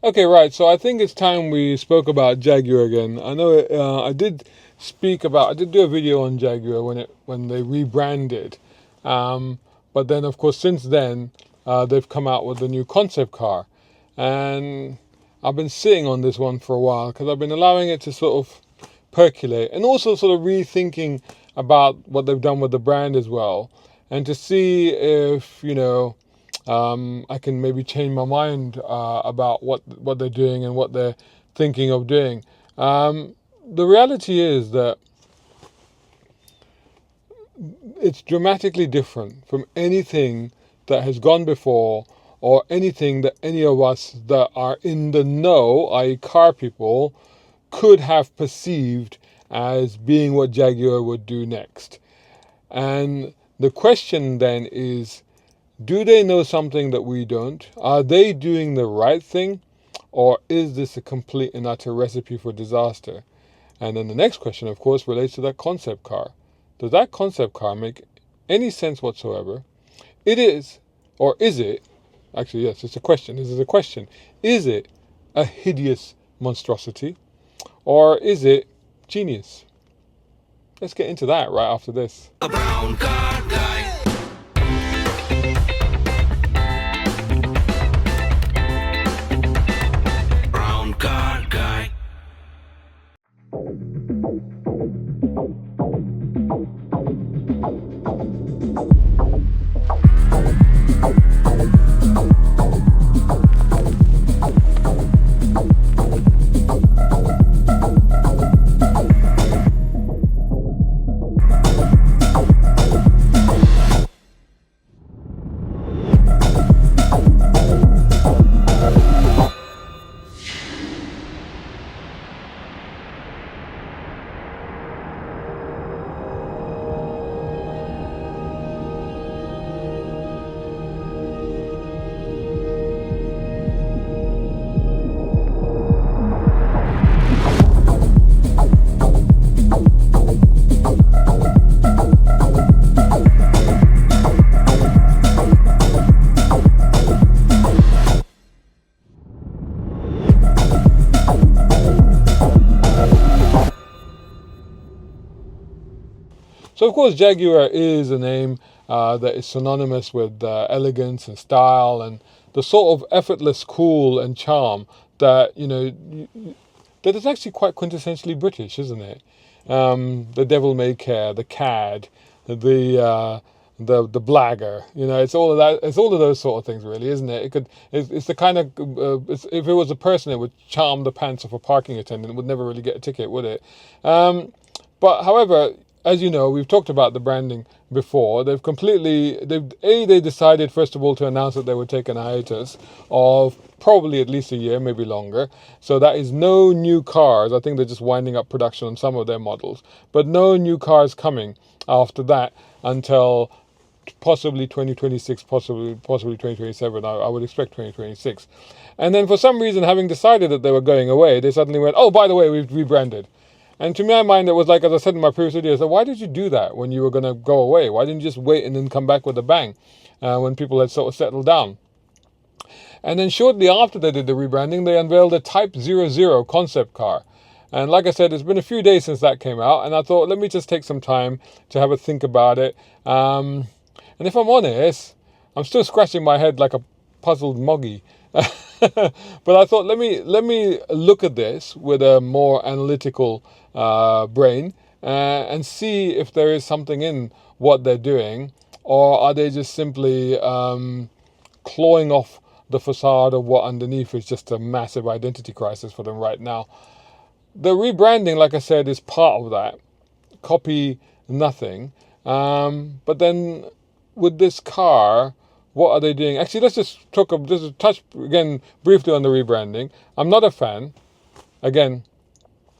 Okay, right. So I think it's time we spoke about Jaguar again. I know I did do a video on Jaguar when they rebranded, but then of course since then they've come out with a new concept car, and I've been sitting on this one for a while because I've been allowing it to sort of percolate and also sort of rethinking about what they've done with the brand as well, and to see if I can maybe change my mind about what they're doing and what they're thinking of doing. The reality is that it's dramatically different from anything that has gone before or anything that any of us that are in the know, i.e., car people, could have perceived as being what Jaguar would do next. And the question then is, do they know something that we don't? Are they doing the right thing? Or is this a complete and utter recipe for disaster? And then the next question, of course, relates to that concept car. Does that concept car make any sense whatsoever? It is, or is it? Actually, yes, it's a question. This is a question. Is it a hideous monstrosity? Or is it genius? Let's get into that right after this. A brown car guy. Brown car guy. So, of course, Jaguar is a name that is synonymous with elegance and style and the sort of effortless cool and charm that, that is actually quite quintessentially British, isn't it? The devil may care, the cad, the blagger, it's all of that. It's all of those sort of things, really, isn't it? It's the kind of if it was a person, it would charm the pants of a parking attendant. It would never really get a ticket, would it? But however, as you know, we've talked about the branding before. They decided first of all to announce that they would take an hiatus of probably at least a year, maybe longer. So that is no new cars. I think they're just winding up production on some of their models, but no new cars coming after that until possibly 2026, possibly 2027. I would expect 2026. And then for some reason, having decided that they were going away, they suddenly went, oh, by the way, we've rebranded. And to my mind, it was like, as I said in my previous video, so why did you do that when you were going to go away? Why didn't you just wait and then come back with a bang when people had sort of settled down? And then shortly after they did the rebranding, they unveiled a Type 00 concept car. And like I said, it's been a few days since that came out, and I thought, let me just take some time to have a think about it. And if I'm honest, I'm still scratching my head like a puzzled moggy. But I thought, let me look at this with a more analytical brain and see if there is something in what they're doing, or are they just simply clawing off the facade of what underneath is just a massive identity crisis for them right now. The rebranding, like I said, is part of that. Copy nothing. But then with this car, what are they doing? Actually, let's just touch again briefly on the rebranding. I'm not a fan. Again,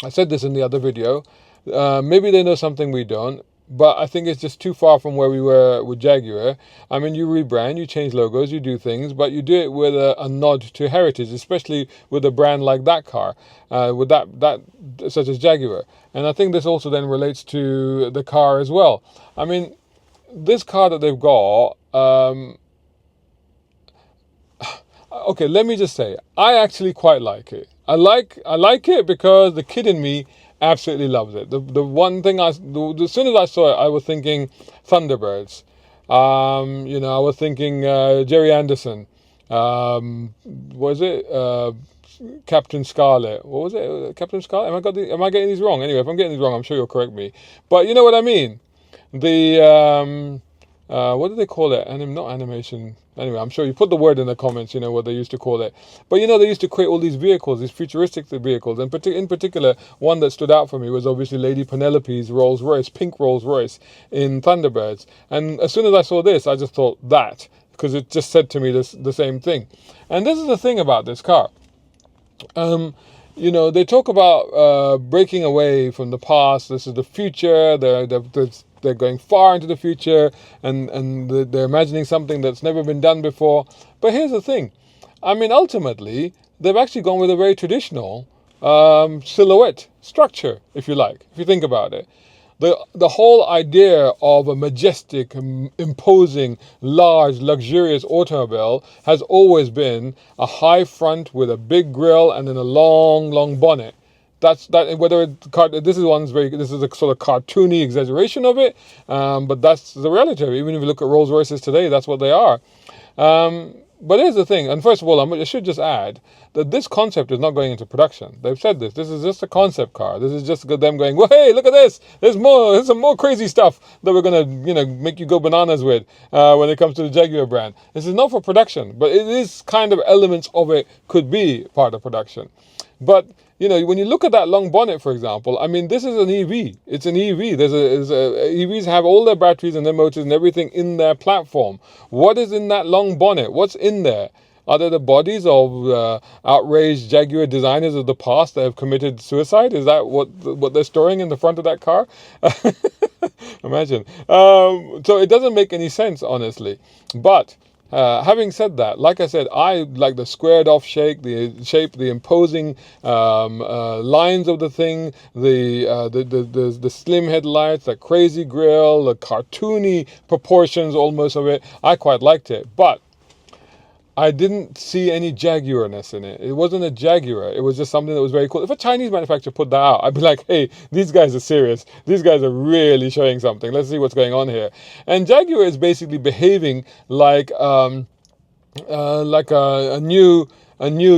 I said this in the other video. Maybe they know something we don't, but I think it's just too far from where we were with Jaguar. I mean, you rebrand, you change logos, you do things, but you do it with a nod to heritage, especially with a brand like that car, with that such as Jaguar. And I think this also then relates to the car as well. I mean, this car that they've got, okay, let me just say, I actually quite like it. I like it because the kid in me absolutely loves it. The one thing as soon as I saw it, I was thinking Thunderbirds. I was thinking Jerry Anderson. Was it Captain Scarlet? What was it? Captain Scarlet? Am I getting these wrong? Anyway, if I'm getting these wrong, I'm sure you'll correct me. But you know what I mean. The what do they call it? Not animation. Anyway, I'm sure you put the word in the comments. You know what they used to call it. But they used to create all these vehicles, these futuristic vehicles, and in particular, one that stood out for me was obviously Lady Penelope's Rolls Royce, pink Rolls Royce in Thunderbirds. And as soon as I saw this, I just thought that, because it just said to me the same thing. And this is the thing about this car. They talk about breaking away from the past. This is the future. They're going far into the future, and they're imagining something that's never been done before. But here's the thing. I mean, ultimately, they've actually gone with a very traditional silhouette structure, if you like, if you think about it. The whole idea of a majestic, imposing, large, luxurious automobile has always been a high front with a big grille and then a long, long bonnet. That's that. This is a sort of cartoony exaggeration of it, but that's the reality. Even if you look at Rolls Royces today, that's what they are. But here's the thing, and first of all, I should just add that this concept is not going into production. They've said this. This is just a concept car. This is just them going, well, hey, look at this. There's some more crazy stuff that we're going to, make you go bananas with when it comes to the Jaguar brand. This is not for production, but it is kind of elements of it could be part of production. But when you look at that long bonnet, for example, I mean, this is an EV. It's an EV. EVs have all their batteries and their motors and everything in their platform. What is in that long bonnet? What's in there? Are there the bodies of outraged Jaguar designers of the past that have committed suicide? Is that what they're storing in the front of that car? Imagine. So it doesn't make any sense, honestly. But having said that, like I said, I like the squared off shape, the imposing lines of the thing, the slim headlights, the crazy grille, the cartoony proportions almost of it. I quite liked it, but I didn't see any Jaguarness in it. It wasn't a Jaguar. It was just something that was very cool. If a Chinese manufacturer put that out, I'd be like, hey, these guys are serious. These guys are really showing something. Let's see what's going on here. And Jaguar is basically behaving like a new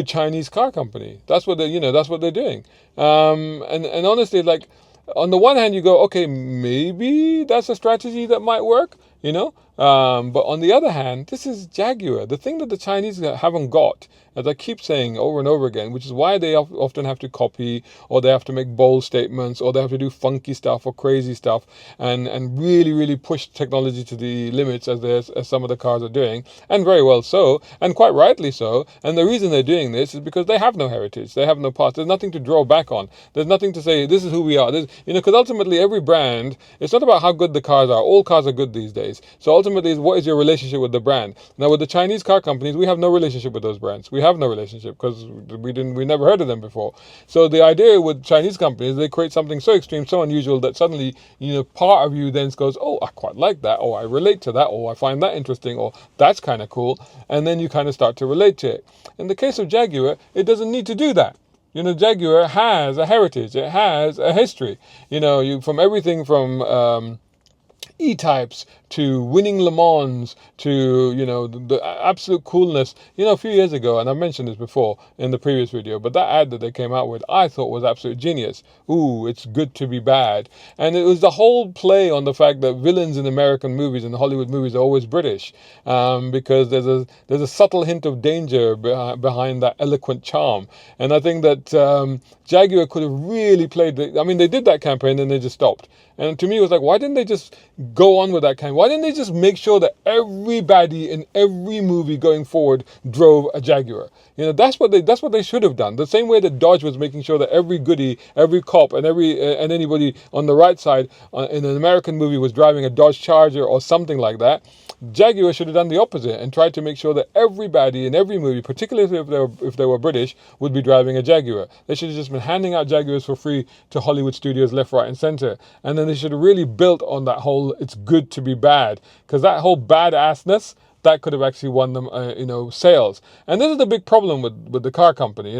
Chinese car company. That's what they're doing. And honestly, like, on the one hand, you go, okay, maybe that's a strategy that might work, but on the other hand, this is Jaguar. The thing that the Chinese haven't got, as I keep saying over and over again, which is why they often have to copy, or they have to make bold statements, or they have to do funky stuff or crazy stuff, and really, really push technology to the limits as some of the cars are doing, and very well so, and quite rightly so. And the reason they're doing this is because they have no heritage, they have no past. There's nothing to draw back on. There's nothing to say, this is who we are. Because ultimately every brand, it's not about how good the cars are. All cars are good these days. So ultimately, what is your relationship with the brand? Now, with the Chinese car companies, we have no relationship with those brands. We have no relationship because we never heard of them before. So the idea with Chinese companies, they create something so extreme, so unusual that suddenly, part of you then goes, oh, I quite like that, or I relate to that, or I find that interesting, or that's kind of cool. And then you kind of start to relate to it. In the case of Jaguar, it doesn't need to do that. Jaguar has a heritage. It has a history. From everything from E-types to winning Le Mans to, the absolute coolness. A few years ago, and I mentioned this before in the previous video, but that ad that they came out with, I thought was absolute genius. Ooh, it's good to be bad. And it was the whole play on the fact that villains in American movies and Hollywood movies are always British, because there's a subtle hint of danger behind that eloquent charm. And I think that Jaguar could have really played they did that campaign and they just stopped. And to me, it was like, why didn't they just go on with that campaign? Why didn't they just make sure that everybody in every movie going forward drove a Jaguar? That's what they should have done. The same way that Dodge was making sure that every goodie, every cop, and anybody on the right side in an American movie was driving a Dodge Charger or something like that. Jaguar should have done the opposite and tried to make sure that everybody in every movie, particularly if they were British, would be driving a Jaguar. They should have just been handing out Jaguars for free to Hollywood studios left, right, and center. And then they should have really built on that whole "it's good to be bad," because that whole badassness, that could have actually won them, sales. And this is the big problem with the car company,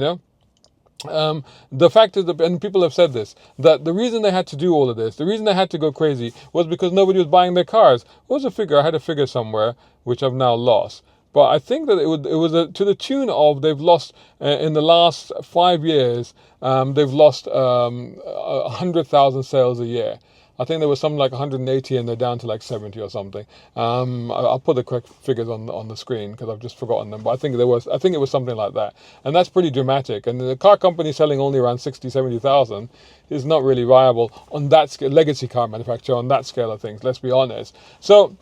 the fact is that, and people have said this, that the reason they had to do all of this, the reason they had to go crazy, was because nobody was buying their cars. What was the figure? I had a figure somewhere, which I've now lost. But I think that it was to the tune of, they've lost, in the last 5 years, they've lost 100,000 sales a year. I think there was something like 180 and they're down to like 70 or something. I'll put the correct figures on the screen because I've just forgotten them. But I think it was something like that. And that's pretty dramatic. And the car company selling only around 60, 70,000 is not really viable on that scale, legacy car manufacturer on that scale of things, let's be honest. So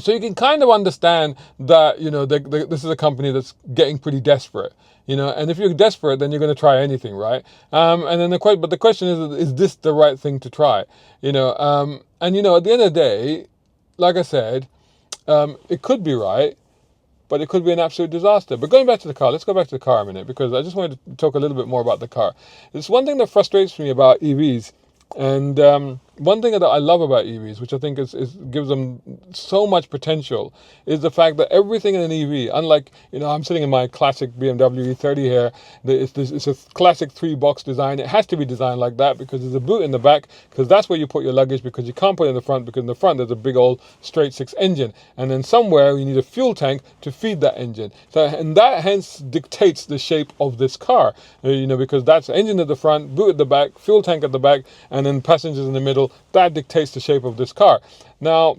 you can kind of understand that, this is a company that's getting pretty desperate. And if you're desperate, then you're going to try anything, right? And then but the question is this the right thing to try? And at the end of the day, like I said, it could be right, but it could be an absolute disaster. But going back to the car, let's go back to the car a minute, because I just wanted to talk a little bit more about the car. It's one thing that frustrates me about EVs. And one thing that I love about EVs, which I think gives them so much potential, is the fact that everything in an EV, unlike, I'm sitting in my classic BMW E30 here, it's a classic 3-box design. It has to be designed like that because there's a boot in the back, because that's where you put your luggage, because you can't put it in the front, because in the front there's a big old straight 6 engine. And then somewhere you need a fuel tank to feed that engine. So, and that hence dictates the shape of this car, because that's engine at the front, boot at the back, fuel tank at the back, and then passengers in the middle. That dictates the shape of this car. Now,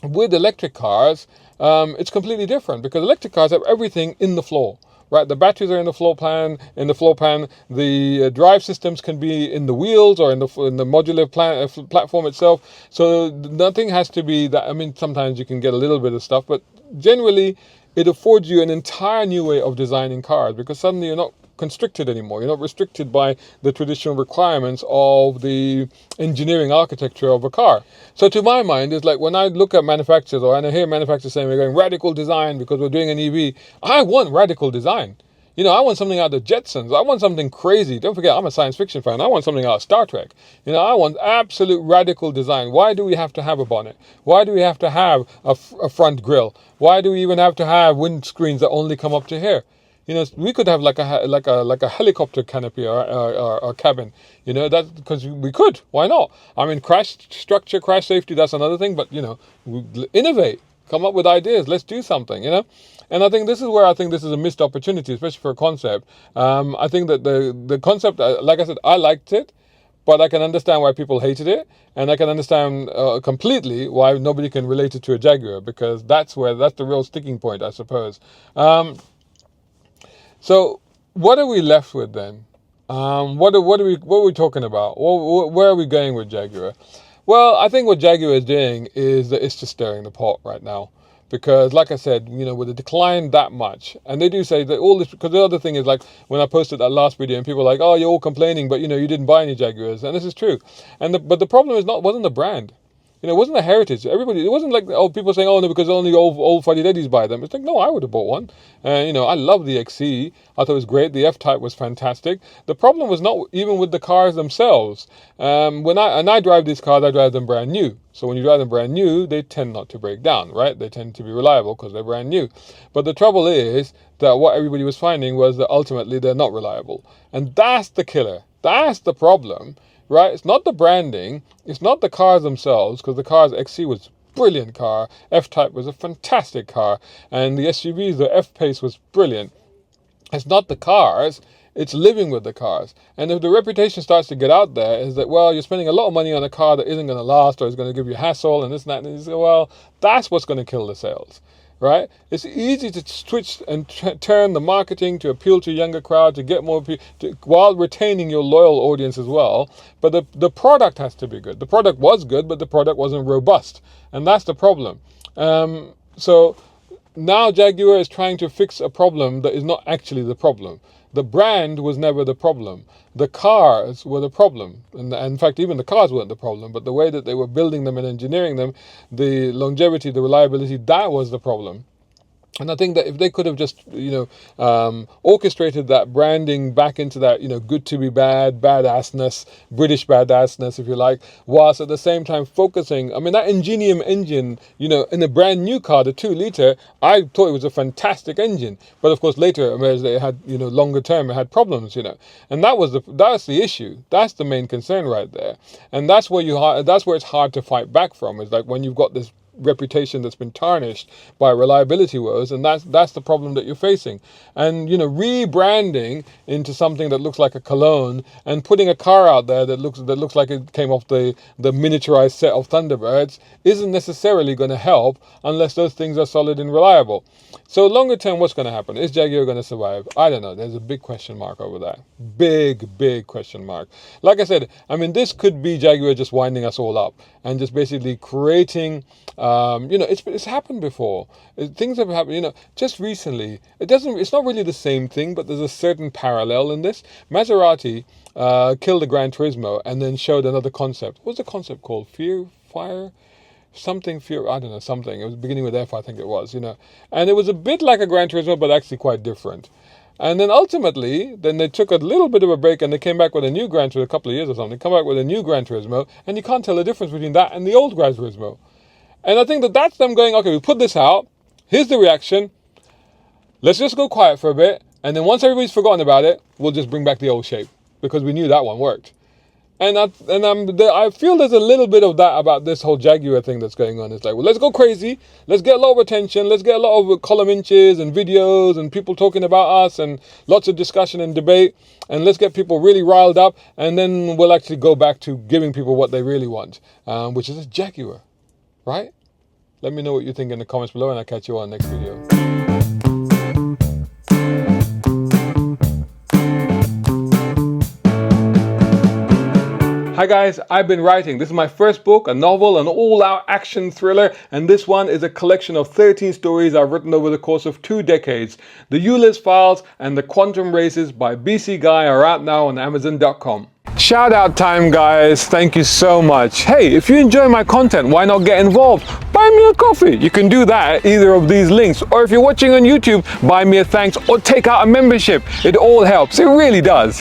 with electric cars, it's completely different, because electric cars have everything in the floor. Right, the batteries are in the floor pan. The drive systems can be in the wheels or in the modular platform itself. So nothing has to be that. I mean, sometimes you can get a little bit of stuff, but generally, it affords you an entire new way of designing cars, because suddenly you're not constricted anymore. You're not restricted by the traditional requirements of the engineering architecture of a car. So to my mind, it's like when I look at manufacturers, or I hear manufacturers saying we're going radical design because we're doing an EV, I want radical design. I want something out of the Jetsons. I want something crazy. Don't forget, I'm a science fiction fan. I want something out of Star Trek. I want absolute radical design. Why do we have to have a bonnet? Why do we have to have a front grille? Why do we even have to have windscreens that only come up to here? We could have like a helicopter canopy or cabin. That's because we could. Why not? I mean, crash safety, that's another thing. But we innovate, come up with ideas. Let's do something. And I think this is where this is a missed opportunity, especially for a concept. I think that the concept, like I said, I liked it, but I can understand why people hated it, and I can understand completely why nobody can relate it to a Jaguar, because that's the real sticking point, I suppose. So what are we left with then? What are we talking about? Where are we going with Jaguar? Well, I think what Jaguar is doing is that it's just stirring the pot right now. Because, like I said, with the decline that much, and they do say that all this, because the other thing is, like, when I posted that last video and people are like, oh, you're all complaining, but, you didn't buy any Jaguars. And this is true. But the problem wasn't the brand. It wasn't a heritage. It wasn't like, people saying, oh, no, because only old fuddy daddies buy them. It's like, no, I would have bought one. I love the XC. I thought it was great. The F-Type was fantastic. The problem was not even with the cars themselves. When I drive these cars, I drive them brand new. So when you drive them brand new, they tend not to break down, right? They tend to be reliable because they're brand new. But the trouble is that what everybody was finding was that ultimately they're not reliable. And that's the killer. That's the problem. Right, it's not the branding, it's not the cars themselves, because the cars, XC was a brilliant car, F-Type was a fantastic car, and the SUVs, the F-Pace was brilliant. It's not the cars, it's living with the cars. And if the reputation starts to get out there, is that, well, you're spending a lot of money on a car that isn't going to last, or is going to give you hassle, and this and that, and you say, well, that's what's going to kill the sales. Right? It's easy to switch and turn the marketing to appeal to a younger crowd, to get more people, while retaining your loyal audience as well. But the product has to be good. The product was good, but the product wasn't robust. And that's the problem. So now Jaguar is trying to fix a problem that is not actually the problem. The brand was never the problem. The cars were the problem. And in fact, even the cars weren't the problem, but the way that they were building them and engineering them, the longevity, the reliability, that was the problem. And I think that if they could have just, orchestrated that branding back into that, good to be bad, badassness, British badassness, if you like, whilst at the same time focusing, I mean, that Ingenium engine, in a brand new car, the 2 litre, I thought it was a fantastic engine. But of course, later it emerged that it had, longer term, it had problems, and that's the issue. That's the main concern right there. And that's where that's where it's hard to fight back from. It's like when you've got this reputation that's been tarnished by reliability woes, and that's the problem that you're facing. And rebranding into something that looks like a cologne and putting a car out there that looks like it came off the miniaturized set of Thunderbirds isn't necessarily going to help unless those things are solid and reliable. So longer term, what's going to happen? Is Jaguar going to survive? I don't know. There's a big question mark over that. Big question mark. Like I said, I mean, this could be Jaguar just winding us all up and just basically creating, it's happened before. Things have happened, just recently. It's not really the same thing, but there's a certain parallel in this. Maserati killed the Gran Turismo and then showed another concept. What's the concept called? Fire? Something, I don't know, something. It was beginning with F, I think it was, And it was a bit like a Gran Turismo, but actually quite different. And then ultimately, then they took a little bit of a break and they came back with a new Gran Turismo, a couple of years or something. They come back with a new Gran Turismo, and you can't tell the difference between that and the old Gran Turismo. And I think that's them going, okay, we put this out, here's the reaction, let's just go quiet for a bit, and then once everybody's forgotten about it, we'll just bring back the old shape, because we knew that one worked. And I feel there's a little bit of that about this whole Jaguar thing that's going on. It's like, well, let's go crazy. Let's get a lot of attention. Let's get a lot of column inches and videos and people talking about us and lots of discussion and debate. And let's get people really riled up. And then we'll actually go back to giving people what they really want, which is a Jaguar, right? Let me know what you think in the comments below, and I'll catch you on the next video. Hi guys, I've been writing. This is my first book, a novel, an all-out action thriller, and this one is a collection of 13 stories I've written over the course of 2 decades. The Ulysses Files and The Quantum Races by BC Guy are out now on Amazon.com. Shout out time, guys. Thank you so much. Hey, if you enjoy my content, why not get involved? Buy me a coffee. You can do that at either of these links. Or if you're watching on YouTube, buy me a thanks or take out a membership. It all helps. It really does.